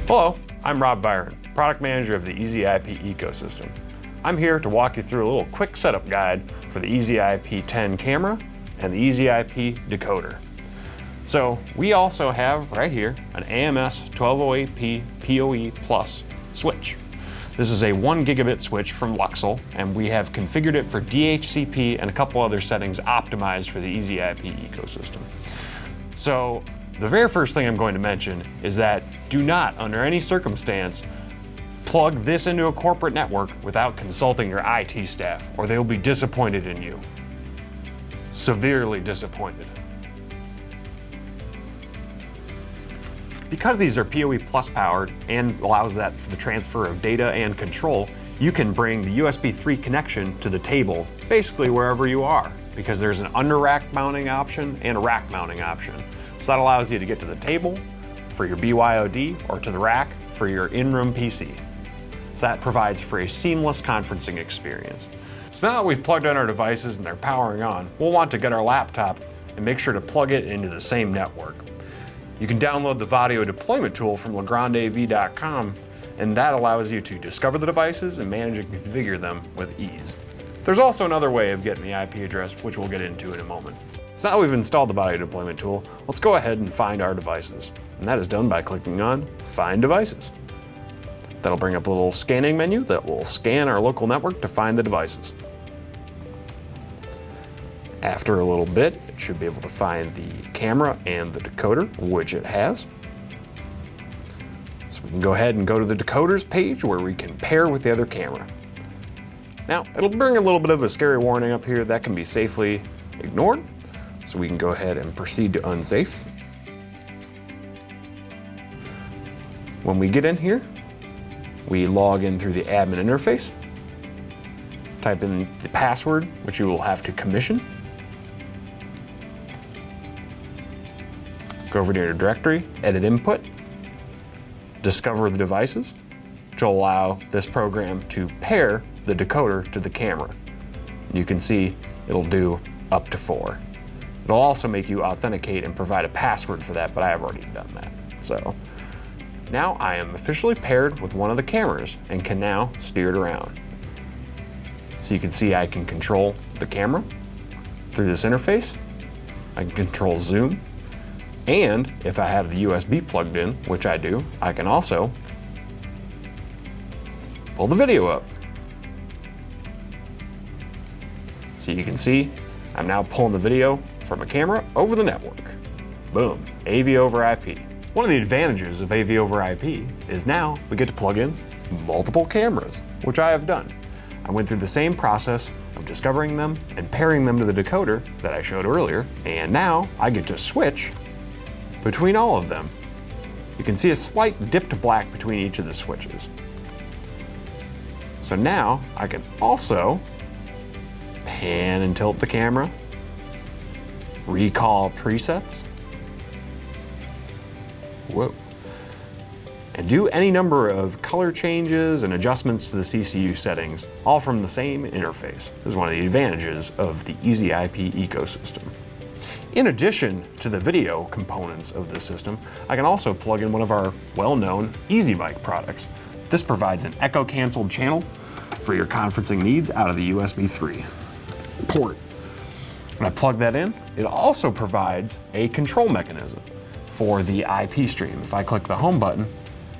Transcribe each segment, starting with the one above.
Hello, I'm Rob Byron, Product Manager of the EasyIP ecosystem. I'm here to walk you through a little quick setup guide for the EasyIP 10 camera and the EasyIP Decoder. So we also have right here an AMS-1208P PoE Plus switch. This is a 1 gigabit switch from Luxul, and we have configured it for DHCP and a couple other settings optimized for the EasyIP ecosystem. So the very first thing I'm going to mention is that do not, under any circumstance, plug this into a corporate network without consulting your IT staff, or they will be disappointed in you. Severely disappointed. Because these are PoE Plus powered and allows that for the transfer of data and control, you can bring the USB 3 connection to the table basically wherever you are, because there's an under rack mounting option and a rack mounting option. So that allows you to get to the table for your BYOD or to the rack for your in-room PC. So that provides for a seamless conferencing experience. So now that we've plugged in our devices and they're powering on, we'll want to get our laptop and make sure to plug it into the same network. You can download the Vaddio deployment tool from legrandev.com, and that allows you to discover the devices and manage and configure them with ease. There's also another way of getting the IP address, which we'll get into in a moment. So now we've installed the Vaddio deployment tool, let's go ahead and find our devices. And that is done by clicking on Find Devices. That'll bring up a little scanning menu that will scan our local network to find the devices. After a little bit, it should be able to find the camera and the decoder, which it has. So we can go ahead and go to the decoders page where we can pair with the other camera. Now, it'll bring a little bit of a scary warning up here that can be safely ignored. So we can go ahead and proceed to unsafe. When we get in here, we log in through the admin interface, type in the password, which you will have to commission. Go over to your directory, edit input, discover the devices, which will allow this program to pair the decoder to the camera. You can see it'll do up to 4. It'll also make you authenticate and provide a password for that, but I have already done that. So now I am officially paired with one of the cameras and can now steer it around. So you can see I can control the camera through this interface. I can control zoom. And if I have the USB plugged in, which I do, I can also pull the video up. So you can see I'm now pulling the video from a camera over the network. Boom, AV over IP. One of the advantages of AV over IP is now we get to plug in multiple cameras, which I have done. I went through the same process of discovering them and pairing them to the decoder that I showed earlier, and now I get to switch between all of them. You can see a slight dip to black between each of the switches. So now I can also pan and tilt the camera, recall presets, whoa, and do any number of color changes and adjustments to the CCU settings, all from the same interface. This is one of the advantages of the EasyIP ecosystem. In addition to the video components of the system, I can also plug in one of our well-known EasyMIC products. This provides an echo-canceled channel for your conferencing needs out of the USB 3 port. When I plug that in, it also provides a control mechanism for the IP stream. If I click the home button,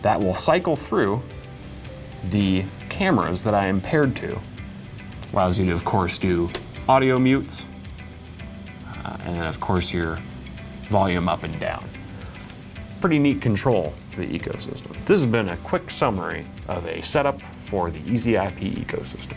that will cycle through the cameras that I am paired to. Allows you to, of course, do audio mutes, and then of course your volume up and down. Pretty neat control for the ecosystem. This has been a quick summary of a setup for the EasyIP ecosystem.